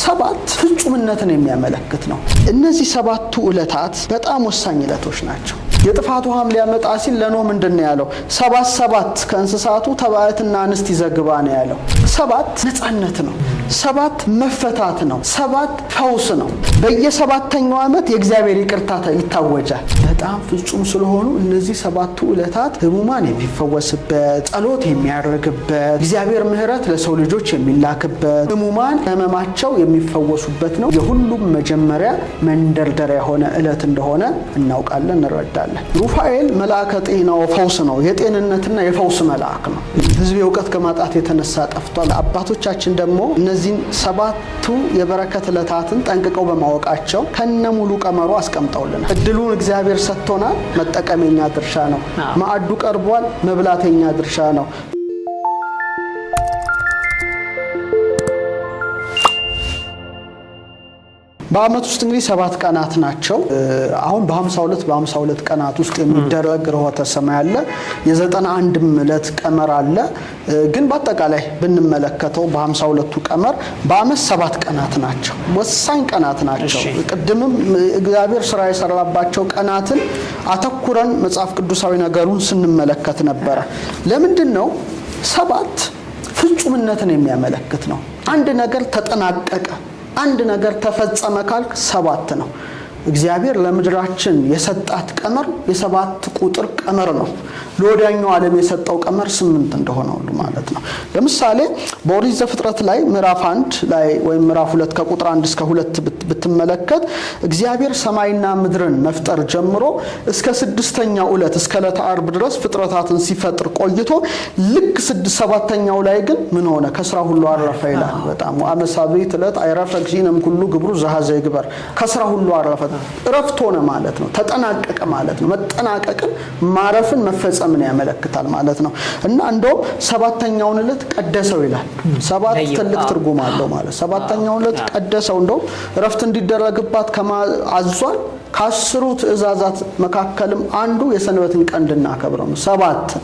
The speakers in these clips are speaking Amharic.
ሰባት ፍጹምነትን የሚያመለክት ነው። እነዚህ ሰባቱ ዕለታት በጣም ወሳኝ ዕለቶች ናቸው። የጥፋት ውሃም ሊያመጣ ሲል ለኖህ ምንድነው ያለው? ሰባት ከእንስሳቱ ተባዕትና እንስት ይዘግባ ነው ያለው። ሰባት ነፃነት ነው። ሰባት መፈታት ነው። ሰባት ፈውስ ነው። በየሰባተኛው ዓመት የእግዚአብሔር ይቅርታ ይታወጃል። በጣም ፍጹም ስለሆኑ እነዚህ ሰባቱ ዕለታት ሕሙማን የሚፈወስበት፣ ጸሎት የሚያደርግበት፣ እግዚአብሔር ምሕረት ለሰው ልጆች የሚላክበት፣ ሕሙማን ሕመማቸው የሚፈወሱበት ነው። የሁሉም መጀመሪያ መንደርደሪያ የሆነ ዕለት እንደሆነ እናውቃለን፣ እንረዳለን። ሩፋኤል መልአከ ጤና ወፈውስ ነው። የጤንነትና የፈውስ መልአክ ነው። ሕዝብ እውቀት ከማጣት የተነሳ ጠፍቷል። አባቶቻችን ደግሞ እነዚህን ሰባቱ የበረከት ዕለታትን ጠንቅቀው በማወቃቸው ከነሙሉ ቀመሩ አስቀምጠውልናል። እድሉን እግዚአብሔር ሰጥቶናል። መጠቀመኛ ድርሻ ነው። ማዕዱ ቀርቧል። መብላተኛ ድርሻ ነው። በአመት ውስጥ እንግዲህ 7 ቀናት ናቸው። አሁን በ52 ቀናት ውስጥ የሚደረግ ርሆተ ሰማይ አለ። የ91 ዕለት ቀመር አለ። ግን በአጠቃላይ ብንመለከተው በ52ቱ ቀመር በአመት 7 ቀናት ናቸው። ወሳኝ ቀናት ናቸው። ቅድምም እግዚአብሔር ስራ የሰራባቸው ቀናትን አተኩረን መጽሐፍ ቅዱሳዊ ነገሩን ስንመለከት ነበረ። ለምንድነው? 7 ፍጹምነትን የሚያመለክት ነው። አንድ ነገር ተጠናቀቀ፣ አንድ ነገር ተፈጸመ ካልክ 7 ነው። እግዚአብሔር ለምድራችን የሰጣት ቀመር የ7 ቁጥር ቀመር ነው። ለወዲያኛው ዓለም የሰጠው ቀመር 8 እንደሆነ ሁሉ ማለት ነው። ለምሳሌ በኦሪት ዘፍጥረት ላይ ምዕራፍ 1 ላይ ወይም ምዕራፍ 2 ከቁጥር 1 እስከ 2 ብትመለከት እግዚአብሔር ሰማይና ምድርን መፍጠር ጀምሮ እስከ 6ኛው ዕለት እስከ ዕለተ ዓርብ ድረስ ፍጥረታትን ሲፈጥር ቆይቶ ልክ 7ኛው ላይ ግን ምን ሆነ? ከስራ ሁሉ አረፈ ይላል። በጣም ወአመሳቢት ዕለት አይረፈ እግዚእነ ኩሉ ግብሩ ዘኀዘ ይግበር። ከስራ ሁሉ አረፈ፣ እረፍት ሆነ ማለት ነው። ተጠናቀቀ ማለት ነው። መጠናቀቅን ማረፍን መፈጸምን ያመለክታል ማለት ነው። እና እንደውም 7ኛውን ዕለት ቀደሰው ይላል። 7 ትልቅ ትርጉም አለው ማለት 7ኛውን ዕለት ቀደሰው፣ እንደውም እረፍት እንዲደረግባት አዟል። ከ10 ትእዛዛት መካከልም አንዱ የሰንበትን ቀን እንድናከብረው ነው። 7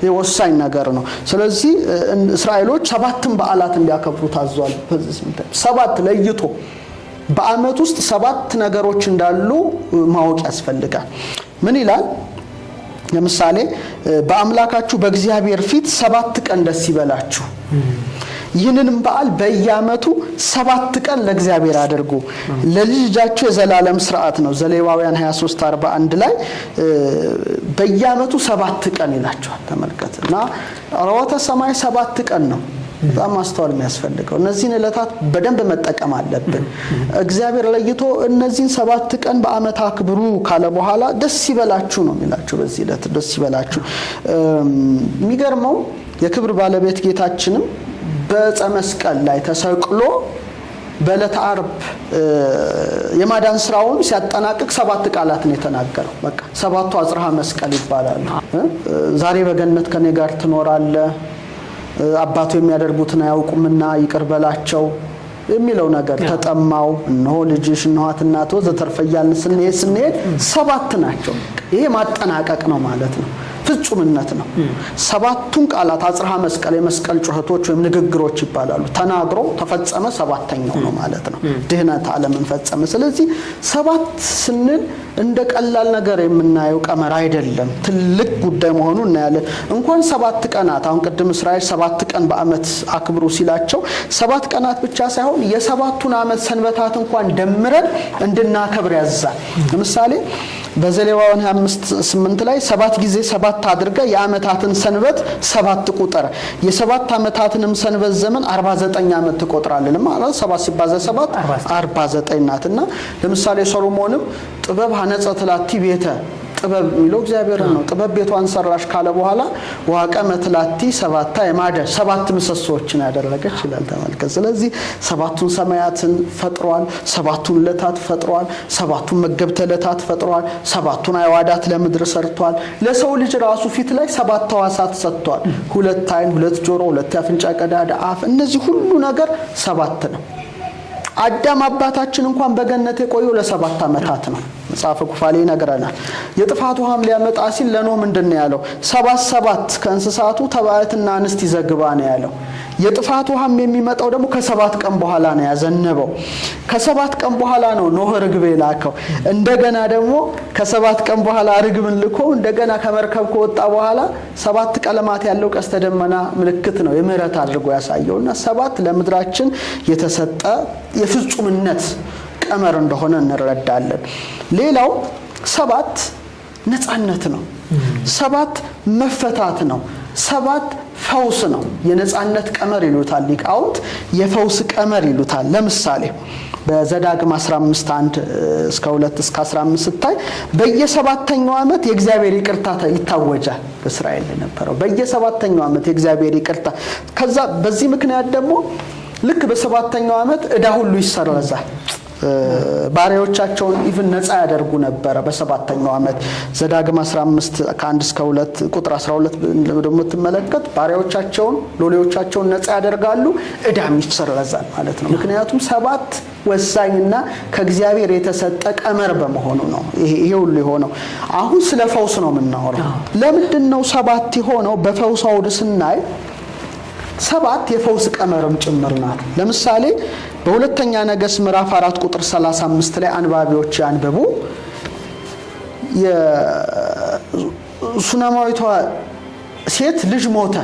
የወሳኝ ነገር ነው። ስለዚህ እስራኤሎች 7 በዓላት እንዲያከብሩ ታዟል። 7 ለይቶ በአመት ውስጥ 7 ነገሮች እንዳሉ ማወቅ ያስፈልጋል። ምን ይላል? ለምሳሌ በአምላካችሁ በእግዚአብሔር ፊት 7 ቀን ደስ ይበላችሁ፣ ይህንንም በዓል በየአመቱ 7 ቀን ለእግዚአብሔር አድርጉ፣ ለልጃችሁ የዘላለም ሥርዓት ነው። ዘሌዋውያን 23:41 ላይ በየአመቱ 7 ቀን ይላቸዋል። ተመልከት። እና ርሆተ ሰማይ 7 ቀን ነው። በጣም ማስተዋል የሚያስፈልገው እነዚህን ዕለታት በደንብ መጠቀም አለብን። እግዚአብሔር ለይቶ እነዚህን 7 ቀን በአመት አክብሩ ካለ በኋላ ደስ ይበላችሁ ነው የሚላችሁ። በዚህ ዕለት ደስ ይበላችሁ። የሚገርመው የክብር ባለቤት ጌታችንም በዕፀ መስቀል ላይ ተሰቅሎ በዕለተ ዓርብ የማዳን ስራውን ሲያጠናቅቅ 7 ቃላትን የተናገረው። በቃ 7ቱ አጽርሐ መስቀል ይባላሉ። ዛሬ በገነት ከኔ ጋር ትኖራለህ፣ አባቱ የሚያደርጉትን አያውቁምና ይቅር በላቸው የሚለው ነገር፣ ተጠማው፣ እነሆ ልጅሽ፣ እነሆት እናትህ ወዘተርፈ እያልን ስንሄድ 7 ናቸው። ይሄ ማጠናቀቅ ነው ማለት ነው። ፍጹምነት ነው። 7ቱን ቃላት አጽርሐ መስቀል የመስቀል ጩኸቶች ወይም ንግግሮች ይባላሉ። ተናግሮ ተፈጸመ 7ኛው ነው ማለት ነው። ድህነት ዓለምን ፈጸመ። ስለዚህ 7 ስንል እንደ ቀላል ነገር የምናየው ቀመር አይደለም። ትልቅ ጉዳይ መሆኑን እናያለን። እንኳን 7 ቀናት አሁን ቅድም እስራኤል 7 ቀን በአመት አክብሩ ሲላቸው 7 ቀናት ብቻ ሳይሆን የ7ቱን አመት ሰንበታት እንኳን ደምረን እንድናከብር ያዛል። ለምሳሌ በዘሌዋውያን 25:8 ላይ 7 ጊዜ 7 አድርገ የአመታትን ሰንበት 7 ቁጥር የ7 አመታትንም ሰንበት ዘመን 49 አመት ትቆጥራለህ ማለት 7 ሲባዛ 7 49 ናትና ለምሳሌ ሰሎሞንም ጥበብ ሐነጸት ላቲ ቤተ ጥበብ የሚለው እግዚአብሔር ነው። ጥበብ ቤቷን ሰራሽ ካለ በኋላ ዋቀመት ላቲ 7 የማደ 7 ምሰሶችን ያደረገች ይላል። ተመልከት። ስለዚህ 7ቱን ሰማያትን ፈጥሯል፣ 7ቱን ዕለታት ፈጥሯል፣ 7ቱን መገብተ ዕለታት ፈጥሯል፣ 7ቱን አዕዋዳት ለምድር ሰርቷል። ለሰው ልጅ ራሱ ፊት ላይ 7 ሕዋሳት ሰጥቷል። 2 ዓይን፣ 2 ጆሮ፣ 2 አፍንጫ ቀዳዳ አፍ። እነዚህ ሁሉ ነገር 7 ነው። አዳም አባታችን እንኳን በገነት የቆየው ለ7 አመታት ነው። መጽሐፈ ኩፋሌ ይነግረናል። የጥፋት ውሃም ሊያመጣ ሲል ለኖህ ምንድነው ያለው? 7 ከእንስሳቱ ተባዕትና እንስት ይዘግባ ነው ያለው። የጥፋት ውሃም የሚመጣው ደግሞ ከ7 ቀን በኋላ ነው ያዘነበው። ከ7 ቀን በኋላ ነው ኖህ ርግብ የላከው። እንደገና ደግሞ ከ7 ቀን በኋላ ርግብን ልኮ እንደገና ከመርከብ ከወጣ በኋላ 7 ቀለማት ያለው ቀስተ ደመና ምልክት ነው የምህረት አድርጎ ያሳየውና 7 ለምድራችን የተሰጠ የፍጹምነት ቀመር እንደሆነ እንረዳለን። ሌላው 7 ነፃነት ነው። 7 መፈታት ነው። 7 ፈውስ ነው። የነፃነት ቀመር ይሉታል ሊቃውንት፣ የፈውስ ቀመር ይሉታል። ለምሳሌ በዘዳግም 15:1 እስከ 2 እስከ 15 ስታይ በየ7ኛው ዓመት የእግዚአብሔር ይቅርታ ይታወጃል። በእስራኤል የነበረው በየ7ኛው ዓመት የእግዚአብሔር ይቅርታ። ከዛ በዚህ ምክንያት ደግሞ ልክ በ7ኛው ዓመት ዕዳ ሁሉ ይሰረዛል። ባሪያዎቻቸውን ኢቭን ነፃ ያደርጉ ነበር። በ7ኛው ዓመት ዘዳግም 15 ከ1 እስከ 2 ቁጥር 12 ደግሞ ተመለከት። ባሪያዎቻቸውን ሎሌዎቻቸውን ነፃ ያደርጋሉ፣ ዕዳም ይሰረዛል ማለት ነው። ምክንያቱም 7 ወሳኝና ከእግዚአብሔር የተሰጠ ቀመር በመሆኑ ነው ይሄ ሁሉ የሆነው። አሁን ስለ ፈውስ ነው የምናወራው። ለምንድን ነው 7 የሆነው? በፈውስ አውድ ስናይ 7 የፈውስ ቀመርም ጭምር ናት። ለምሳሌ በሁለተኛ ነገሥት ምዕራፍ 4 ቁጥር 35 ላይ አንባቢዎች ያንብቡ። የሱነማዊቷ ሴት ልጅ ሞተ።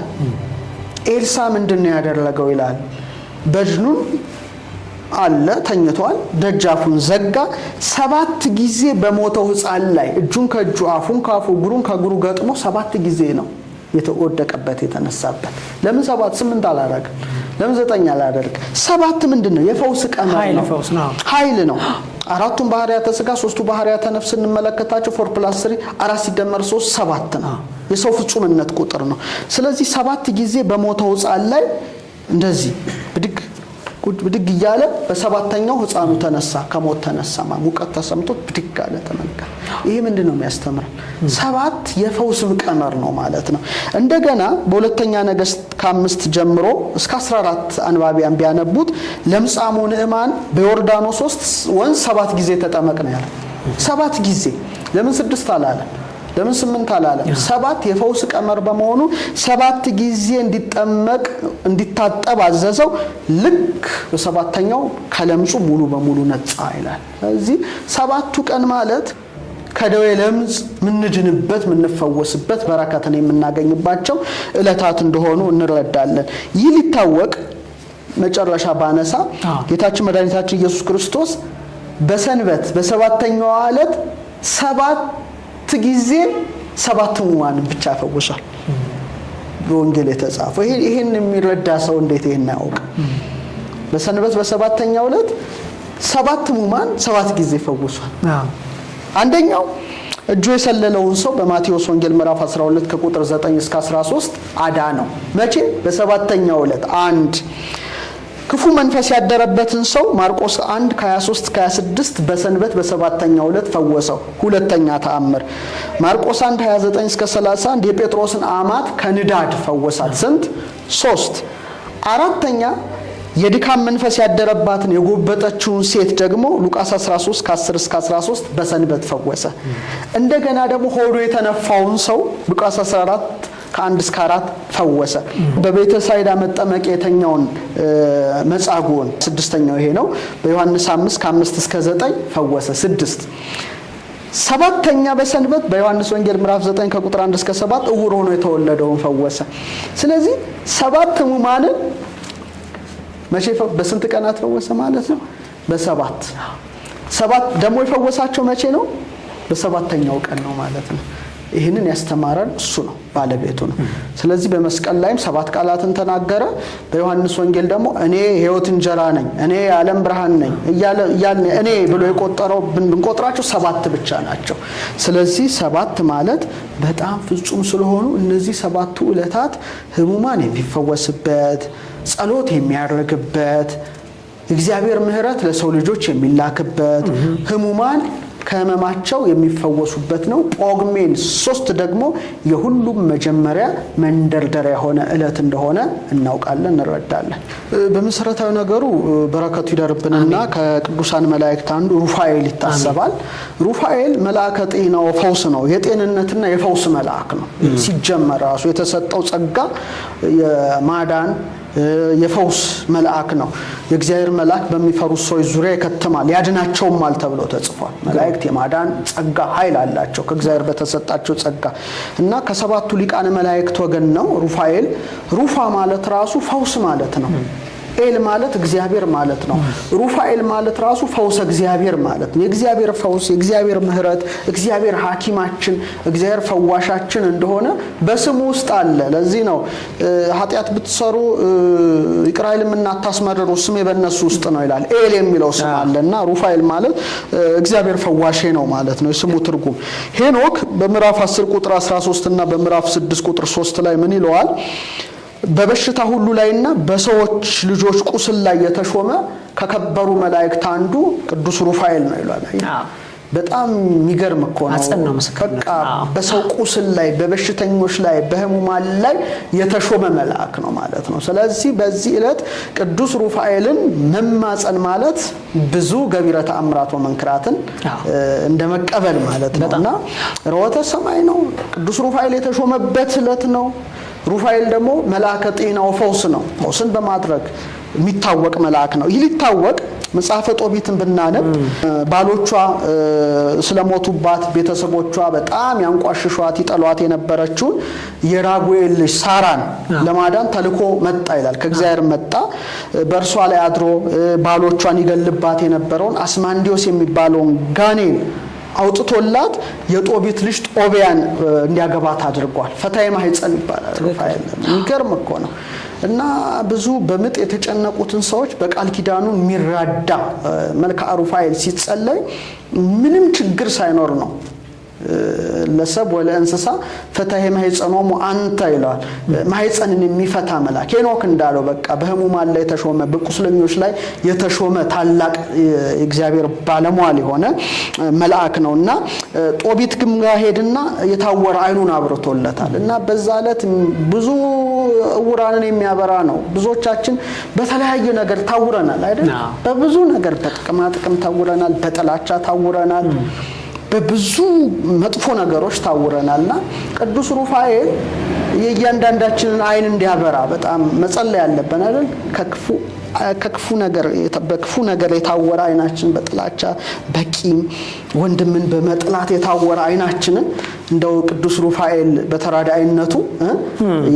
ኤልሳ ምንድነው ያደረገው ይላል። በድኑን አለ ተኝቷል፣ ደጃፉን ዘጋ። 7 ጊዜ በሞተው ሕፃን ላይ እጁን ከእጁ አፉን ካፉ እግሩን ከእግሩ ገጥሞ 7 ጊዜ ነው የተወደቀበት የተነሳበት። ለምን 7 8 አላደረገም? ለምን 9 አላደረገ? 7 ምንድነው? የፈውስ ቀመር ነው፣ ኃይል ነው። 4ቱን ባህሪያተ ሥጋ 3ቱ ባህሪያተ ነፍስ እንመለከታቸው 4+3 4 ሲደመር 3 7 ነው። የሰው ፍጹምነት ቁጥር ነው። ስለዚህ 7 ጊዜ በሞተው ሕፃን ላይ እንደዚህ ብድግ እያለ በ7ኛው ሕፃኑ ተነሳ፣ ከሞት ተነሳ። ሙቀት ተሰምቶት ብድግ አለ። ተመልከት። ይሄ ምንድነው የሚያስተምረን? 7 የፈውስም ቀመር ነው ማለት ነው። እንደገና በሁለተኛ ነገሥት ከ5 ጀምሮ እስከ 14 አንባቢያን ቢያነቡት ለምጻሙ ንዕማን በዮርዳኖስ ወንዝ 7 ጊዜ ተጠመቅ ነው ያለው። 7 ጊዜ። ለምን 6 አላለም? ለምን 8 አላለም? 7 የፈውስ ቀመር በመሆኑ 7 ጊዜ እንዲጠመቅ እንዲታጠብ አዘዘው። ልክ በ7ኛው ከለምጹ ሙሉ በሙሉ ነጻ ይላል። ስለዚህ 7ቱ ቀን ማለት ከደዌ ለምጽ ምንድንበት ምንፈወስበት በረከትን የምናገኝባቸው ዕለታት እንደሆኑ እንረዳለን። ይህ ሊታወቅ መጨረሻ ባነሳ ጌታችን መድኃኒታችን ኢየሱስ ክርስቶስ በሰንበት በ7ኛው ዕለት 7 ጊዜ 7 ሕሙማንን ብቻ ፈውሷል። በወንጌል የተጻፈው ይሄን የሚረዳ ሰው እንዴት ይሄን ያውቅ? በሰንበት በ7ኛው ዕለት 7 ሕሙማን 7 ጊዜ ፈውሷል። አንደኛው እጁ የሰለለውን ሰው በማቴዎስ ወንጌል ምዕራፍ 12 ከቁጥር 9 እስከ 13 አዳነው። መቼ? በ7ኛው ዕለት። አንድ ክፉ መንፈስ ያደረበትን ሰው ማርቆስ 1 ከ23 እስከ 26 በሰንበት በ7ኛው ዕለት ፈወሰው። ሁለተኛ ተአምር ማርቆስ 1 29 እስከ 31 የጴጥሮስን አማት ከንዳድ ፈወሳት። ስንት? 3። አራተኛ የድካም መንፈስ ያደረባትን የጎበጠችውን ሴት ደግሞ ሉቃስ 13 ከ10 እስከ 13 በሰንበት ፈወሰ። እንደገና ደግሞ ሆዶ የተነፋውን ሰው ሉቃስ 14 ከ1 እስከ 4 ፈወሰ። በቤተ ሳይዳ መጠመቅ የተኛውን መጻጉዕን 6ኛው ይሄ ነው። በዮሐንስ 5 ከ5 እስከ 9 ፈወሰ። 6 7ኛ በሰንበት በዮሐንስ ወንጌል ምዕራፍ 9 ከቁጥር 1 እስከ 7 እውር ሆኖ የተወለደውን ፈወሰ። ስለዚህ 7 ሕሙማንን መቼ በስንት ቀናት ፈወሰ ማለት ነው? በ7 ደግሞ የፈወሳቸው መቼ ነው? በ7ኛው ቀን ነው ማለት ነው። ይህንን ያስተማረን እሱ ነው፣ ባለቤቱ ነው። ስለዚህ በመስቀል ላይም 7 ቃላትን ተናገረ። በዮሐንስ ወንጌል ደግሞ እኔ ሕይወት እንጀራ ነኝ፣ እኔ የዓለም ብርሃን ነኝ እያለ እኔ ብሎ የቆጠረው ብንቆጥራቸው 7 ብቻ ናቸው። ስለዚህ 7 ማለት በጣም ፍጹም ስለሆኑ እነዚህ 7ቱ ዕለታት ሕሙማን የሚፈወስበት፣ ጸሎት የሚያደርግበት፣ እግዚአብሔር ምሕረት ለሰው ልጆች የሚላክበት፣ ሕሙማን ከህመማቸው የሚፈወሱበት ነው። ጳጉሜን 3 ደግሞ የሁሉም መጀመሪያ መንደርደሪያ የሆነ ዕለት እንደሆነ እናውቃለን፣ እንረዳለን። በመሰረታዊ ነገሩ በረከቱ ይደርብንና ከቅዱሳን መላእክት አንዱ ሩፋኤል ይታሰባል። ሩፋኤል መልአከ ጤና ወፈውስ ነው። የጤንነትና የፈውስ መልአክ ነው። ሲጀመር ራሱ የተሰጠው ጸጋ የማዳን የፈውስ መልአክ ነው። የእግዚአብሔር መልአክ በሚፈሩት ሰዎች ዙሪያ ይከትማል ያድናቸውማል ተብሎ ተጽፏል። መላእክት የማዳን ጸጋ ኃይል አላቸው ከእግዚአብሔር በተሰጣቸው ጸጋ እና ከሰባቱ ሊቃነ መላእክት ወገን ነው ሩፋኤል። ሩፋ ማለት ራሱ ፈውስ ማለት ነው። ኤል ማለት እግዚአብሔር ማለት ነው። ሩፋኤል ማለት ራሱ ፈውስ እግዚአብሔር ማለት ነው። የእግዚአብሔር ፈውስ፣ የእግዚአብሔር ምህረት፣ እግዚአብሔር ሐኪማችን፣ እግዚአብሔር ፈዋሻችን እንደሆነ በስሙ ውስጥ አለ። ለዚህ ነው ኃጢአት ብትሰሩ ይቅር አይልምና አታስመርሩ ስሜ በእነሱ ውስጥ ነው ይላል። ኤል የሚለው ስም አለና ሩፋኤል ማለት እግዚአብሔር ፈዋሼ ነው ማለት ነው የስሙ ትርጉም። ሄኖክ በምዕራፍ 10 ቁጥር 13 እና በምዕራፍ 6 ቁጥር 3 ላይ ምን ይለዋል? በበሽታ ሁሉ ላይና በሰዎች ልጆች ቁስል ላይ የተሾመ ከከበሩ መላእክት አንዱ ቅዱስ ሩፋኤል ነው ይላል። በጣም የሚገርም እኮ ነው። በቃ በሰው ቁስል ላይ በበሽተኞች ላይ በህሙማን ላይ የተሾመ መልአክ ነው ማለት ነው። ስለዚህ በዚህ ዕለት ቅዱስ ሩፋኤልን መማጸን ማለት ብዙ ገቢረ ተአምራት ወመንክራትን እንደመቀበል ማለት ነውና ርሆተ ሰማይ ነው። ቅዱስ ሩፋኤል የተሾመበት ዕለት ነው። ሩፋኤል ደግሞ መልአከ ጤና ወፈውስ ነው። ፈውስን በማድረግ የሚታወቅ መልአክ ነው። ይህ ሊታወቅ መጽሐፈ ጦቢትን ብናነብ ባሎቿ ስለሞቱባት ቤተሰቦቿ በጣም ያንቋሽሿት ይጠሏት የነበረችውን የራጉኤል ልጅ ሳራን ለማዳን ተልኮ መጣ ይላል። ከእግዚአብሔር መጣ። በእርሷ ላይ አድሮ ባሎቿን ይገልባት የነበረውን አስማንዲዮስ የሚባለውን ጋኔን አውጥቶላት የጦቢት ልጅ ጦቢያን እንዲያገባት አድርጓል። ፈታዬ ማህፀን ይባላል ሩፋኤል። የሚገርም እኮ ነው። እና ብዙ በምጥ የተጨነቁትን ሰዎች በቃል ኪዳኑ የሚራዳ መልክዓ ሩፋኤል ሲጸለይ ምንም ችግር ሳይኖር ነው ለሰብ ወለ እንስሳ ፈታሄ ማህፀኖሙ አንተ ይላል። ማህፀንን የሚፈታ መልአክ ሄኖክ እንዳለው በቃ በህሙማን ላይ የተሾመ በቁስለኞች ላይ የተሾመ ታላቅ እግዚአብሔር ባለሟል የሆነ መልአክ ነውና ጦቢት ግን ሄድና የታወረ አይኑን አብርቶለታል። እና በዛ ዕለት ብዙ ዕውራንን የሚያበራ ነው። ብዙዎቻችን በተለያየ ነገር ታውረናል አይደል? በብዙ ነገር በጥቅማ ጥቅም ታውረናል፣ በጥላቻ ታውረናል፣ በብዙ መጥፎ ነገሮች ታውረናልና ቅዱስ ሩፋኤል የእያንዳንዳችንን አይን እንዲያበራ በጣም መጸለይ ያለብን አይደል? ከክፉ ነገር የታወረ አይናችን በጥላቻ በቂም ወንድምን በመጥላት የታወረ አይናችንን እንደው ቅዱስ ሩፋኤል በተራዳኢነቱ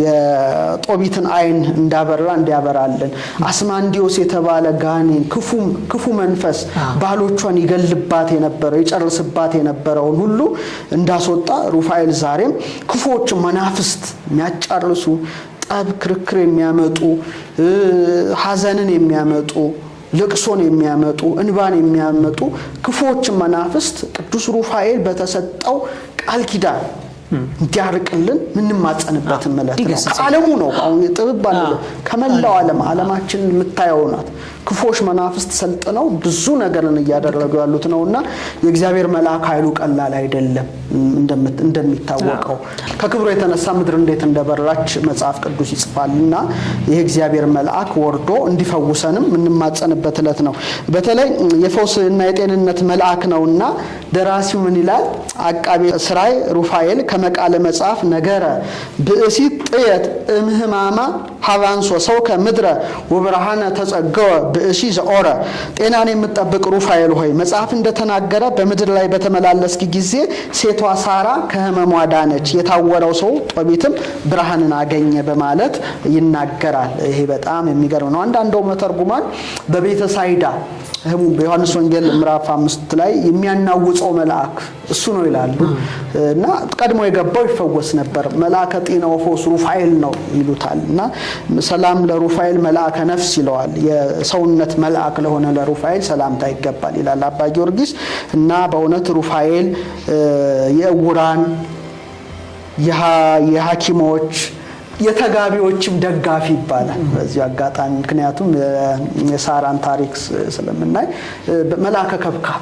የጦቢትን አይን እንዲያበራልን አስማንዲዮስ የተባለ ጋኔን ክፉ መንፈስ ባሎቿን ይገልባት የነበረው ይጨርስባት የነበረውን ሁሉ እንዳስወጣ ሩፋኤል ዛሬም ክፉዎች መናፍስት የሚያጫርሱ ጠብ ክርክር የሚያመጡ ሐዘንን የሚያመጡ ለቅሶን የሚያመጡ እንባን የሚያመጡ ክፉዎች መናፍስት ቅዱስ ሩፋኤል በተሰጠው ቃል ኪዳን እንዲያርቅልን ምንማጸንበት ማለት ነው። ዓለሙ ነው አሁን ጥብብ አለ ከመላው ዓለማችን የምታየው ናት። ክፉዎች መናፍስት ሰልጥነው ብዙ ነገርን እያደረጉ ያሉት ነውና የእግዚአብሔር መልአክ ኃይሉ ቀላል አይደለም። እንደሚታወቀው ከክብሩ የተነሳ ምድር እንዴት እንደበራች መጽሐፍ ቅዱስ ይጽፋልና ይሄ እግዚአብሔር መልአክ ወርዶ እንዲፈውሰንም ምንማጸንበት ዕለት ነው። በተለይ የፈውስና የጤንነት መልአክ ነውና ደራሲው ምን ይላል? አቃቤ ሥራይ ሩፋኤል ከመቃለ መጽሐፍ ነገረ ብእሲት ጥየት እምህማማ ሀባንሶ ሰው ከምድረ ወብርሃነ ተጸገወ ብእሲ ዘኦረ። ጤናን የምትጠብቅ ሩፋኤል ሆይ መጽሐፍ እንደተናገረ በምድር ላይ በተመላለስክ ጊዜ ሴቷ ሳራ ከህመሟ ዳነች፣ የታወረው ሰው ጦቢትም ብርሃንን አገኘ በማለት ይናገራል። ይሄ በጣም የሚገርም ነው። አንዳንዱ መተርጉማን በቤተ ሳይዳ ህሙም በዮሐንስ ወንጌል ምዕራፍ 5 ላይ የሚያናውጸው መልአክ እሱ ነው ይላሉ። እና ቀድሞ የገባው ይፈወስ ነበር። መልአከ ጤና ወፈውስ ሩፋኤል ነው ይሉታል። እና ሰላም ለሩፋኤል መልአከ ነፍስ ይለዋል። የሰውነት መልአክ ለሆነ ለሩፋኤል ሰላምታ ይገባል ይላል አባ ጊዮርጊስ። እና በእውነት ሩፋኤል የዕውራን የሐኪሞች የተጋቢዎችም ደጋፊ ይባላል በዚህ አጋጣሚ። ምክንያቱም የሳራን ታሪክ ስለምናይ መልአከ ከብካብ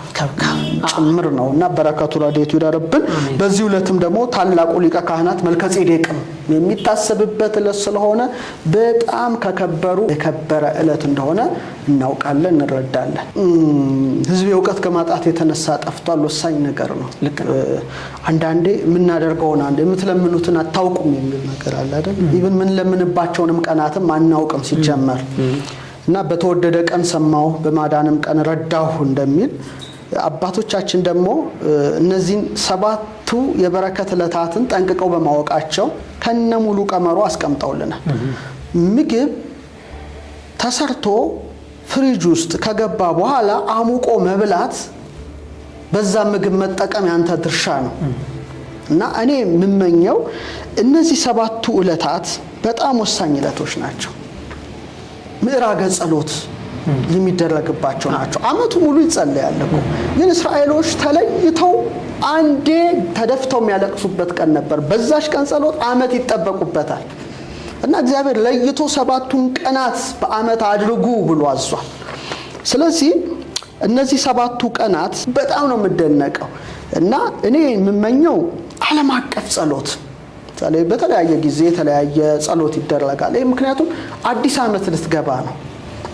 ጭምር ነውና በረከቱ ረድኤቱ ይደርብን። በዚህ ዕለትም ደግሞ ታላቁ ሊቀ ካህናት መልከጼዴቅም የሚታሰብበት ዕለት ስለሆነ በጣም የከበረ ዕለት እንደሆነ እናውቃለን፣ እንረዳለን። ህዝብ እውቀት ከማጣት የተነሳ ጠፍቷል። ወሳኝ ነገር ነው። አንዳንዴ የምናደርገውን የምትለምኑትን አታውቁም የሚል ነገር አለ አይደል? ኢቭን ምን ለምንባቸውንም ቀናትም አናውቅም ሲጀመር እና በተወደደ ቀን ሰማው በማዳንም ቀን ረዳሁ እንደሚል አባቶቻችን ደግሞ እነዚህን 7ቱ የበረከት ዕለታትን ጠንቅቀው በማወቃቸው ከነሙሉ ቀመሩ አስቀምጠውልናል። ምግብ ተሰርቶ ፍሪጅ ውስጥ ከገባ በኋላ አሙቆ መብላት በዛ ምግብ መጠቀም ያንተ ድርሻ ነው እና እኔ የምመኘው እነዚህ 7ቱ ዕለታት በጣም ወሳኝ ዕለቶች ናቸው። ምዕራገ ጸሎት የሚደረግባቸው ናቸው። አመቱ ሙሉ ይጸልያል እኮ ግን እስራኤሎች ተለይተው አንዴ ተደፍተው የሚያለቅሱበት ቀን ነበር። በዛሽ ቀን ጸሎት አመት ይጠበቁበታል እና እግዚአብሔር ለይቶ 7ቱን ቀናት በአመት አድርጉ ብሎ አዟል። ስለዚህ እነዚህ 7ቱ ቀናት በጣም ነው የምደነቀው እና እኔ የምመኘው ዓለም አቀፍ ጸሎት በተለያየ ጊዜ የተለያየ ጸሎት ይደረጋል። ይሄ ምክንያቱም አዲስ አመት ልትገባ ነው።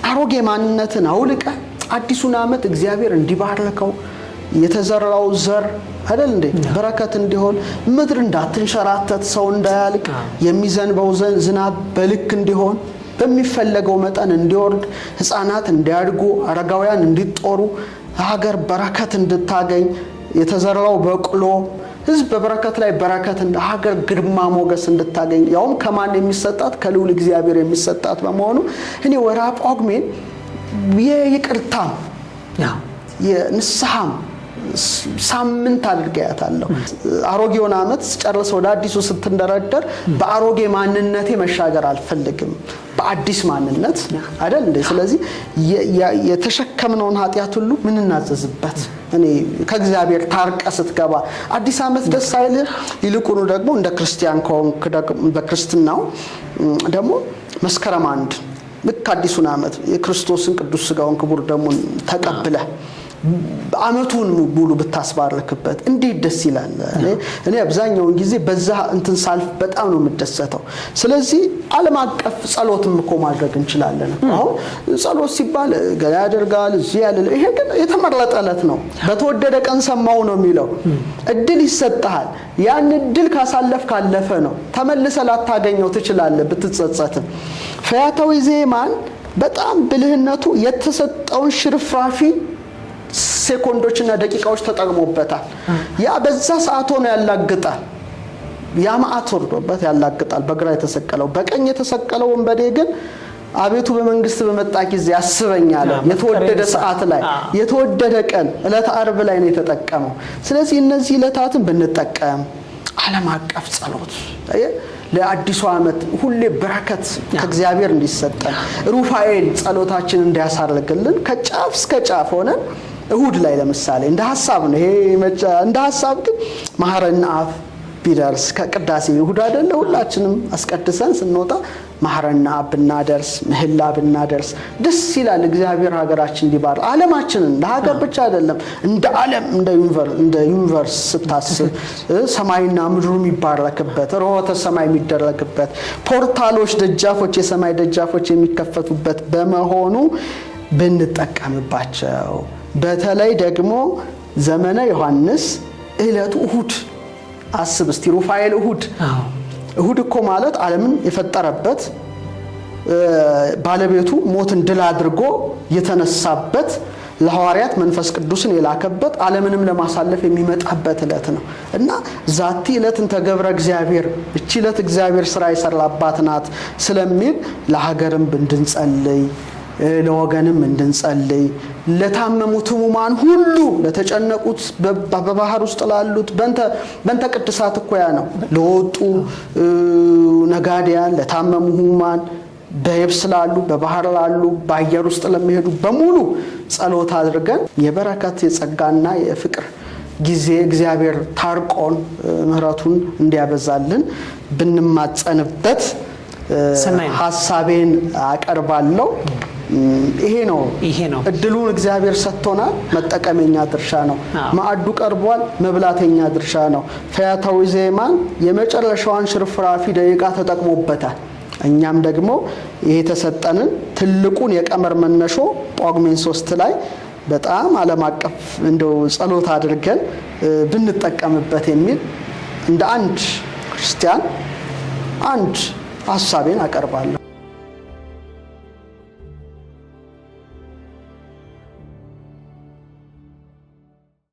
አሮጌ ማንነትን አውልቀ አዲሱን አመት እግዚአብሔር እንዲባርከው የተዘራው ዘር አይደል እንዴ በረከት እንዲሆን ምድር እንዳትንሸራተት ሰው እንዳያልቅ የሚዘንበው ዝናብ በልክ እንዲሆን በሚፈለገው መጠን እንዲወርድ ህፃናት እንዲያድጉ አረጋውያን እንዲጦሩ ሀገር በረከት እንድታገኝ የተዘራው በቅሎ ህዝብ በበረከት ላይ በረከት እንደ ሀገር ግርማ ሞገስ እንድታገኝ ያውም ከማን የሚሰጣት ከልዑል እግዚአብሔር የሚሰጣት በመሆኑ እኔ ወርሃ ጳጉሜን የይቅርታም የንስሐም ሳምንት አድርጌያታለሁ። አሮጌውን አመት ጨርሰው ወደ አዲሱ ስትንደረደር በአሮጌ ማንነቴ መሻገር አልፈልግም በአዲስ ማንነት አይደል እንዴ። ስለዚህ የተሸከምነውን ኃጢያት ሁሉ ምን እናዘዝበት እኔ ከእግዚአብሔር ታርቀ ስትገባ አዲስ አመት ደስ አይልህ? ይልቁኑ ደግሞ እንደ ክርስቲያን ኮንክ በክርስትናው ደግሞ መስከረም 1 ልክ አዲሱን አመት የክርስቶስን ቅዱስ ሥጋውን ክቡር ደሙን ተቀብለ አመቱን ሙሉ ብታስባርክበት እንዴት ደስ ይላል። እኔ አብዛኛውን ጊዜ በዛ እንትን ሳልፍ በጣም ነው የምደሰተው። ስለዚህ ዓለም አቀፍ ጸሎትም እኮ ማድረግ እንችላለን። አሁን ጸሎት ሲባል ገና ያደርጋል እዚህ ያለ ይሄ ግን የተመረጠ ዕለት ነው። በተወደደ ቀን ሰማው ነው የሚለው እድል ይሰጣል። ያን እድል ካሳለፍ ካለፈ ነው ተመልሰ ላታገኘው ትችላለህ ብትጸጸትም። ፈያታዊ ዜማን በጣም ብልህነቱ የተሰጠውን ሽርፍራፊ ሴኮንዶችና ደቂቃዎች ተጠቅሞበታል። ያ በዛ ሰዓት ሆኖ ያላግጣል። ያ ማዕት ወርዶበት ያላግጣል። በግራ የተሰቀለው በቀኝ የተሰቀለው ወንበዴ ግን አቤቱ በመንግስት በመጣ ጊዜ ያስበኛል። የተወደደ ሰዓት ላይ የተወደደ ቀን ዕለተ ዓርብ ላይ ነው የተጠቀመው። ስለዚህ እነዚህ ዕለታትን ብንጠቀም ዓለም አቀፍ ጸሎት ለአዲሱ አመት ሁሌ በረከት ከእግዚአብሔር እንዲሰጠን ሩፋኤል ጸሎታችን እንዲያሳርግልን ከጫፍ እስከ ጫፍ ሆነ እሁድ ላይ ለምሳሌ እንደ ሐሳብ ነው። ይሄ እንደ ሐሳብ ግን መሐረነ አብ ቢደርስ ከቅዳሴ እሁድ አይደለ ሁላችንም አስቀድሰን ስንወጣ መሐረነ አብ ብናደርስ ምህላ ብናደርስ ደስ ይላል። እግዚአብሔር ሀገራችን እንዲባር ዓለማችንን ለሀገር ብቻ አይደለም እንደ ዓለም እንደ ዩኒቨርስ ስታስብ ሰማይና ምድሩ የሚባረክበት ሮሆተ ሰማይ የሚደረግበት ፖርታሎች ደጃፎች የሰማይ ደጃፎች የሚከፈቱበት በመሆኑ ብንጠቀምባቸው በተለይ ደግሞ ዘመነ ዮሐንስ ዕለቱ እሁድ አስብ እስቲ ሩፋኤል እሁድ እኮ ማለት ዓለምን የፈጠረበት ባለቤቱ ሞትን ድል አድርጎ የተነሳበት ለሐዋርያት መንፈስ ቅዱስን የላከበት ዓለምንም ለማሳለፍ የሚመጣበት ዕለት ነው እና ዛቲ ዕለትን ተገብረ እግዚአብሔር እቺ ዕለት እግዚአብሔር ስራ የሰራባት ናት ስለሚል ለሀገርም እንድንጸልይ ለወገንም እንድንጸልይ ለታመሙት ሕሙማን ሁሉ ለተጨነቁት በባህር ውስጥ ላሉት በእንተ ቅድሳት እኮ ያ ነው ለወጡ ነጋዴያን ለታመሙ ሕሙማን በየብስ ላሉ በባህር ላሉ በአየር ውስጥ ለሚሄዱ በሙሉ ጸሎት አድርገን የበረከት የጸጋና የፍቅር ጊዜ እግዚአብሔር ታርቆን ምሕረቱን እንዲያበዛልን ብንማጸንበት ሐሳቤን አቀርባለሁ። ይሄ ነው እድሉን እግዚአብሔር ሰጥቶናል። መጠቀመኛ ድርሻ ነው። ማዕዱ ቀርቧል። መብላተኛ ድርሻ ነው። ፈያታዊ ዜማን የመጨረሻዋን ሽርፍራፊ ደቂቃ ተጠቅሞበታል። እኛም ደግሞ ይሄ ተሰጠንን ትልቁን የቀመር መነሾ ጳጉሜን 3 ላይ በጣም ዓለም አቀፍ እንደው ጸሎት አድርገን ብንጠቀምበት የሚል እንደ አንድ ክርስቲያን አንድ ሀሳቤን አቀርባለሁ።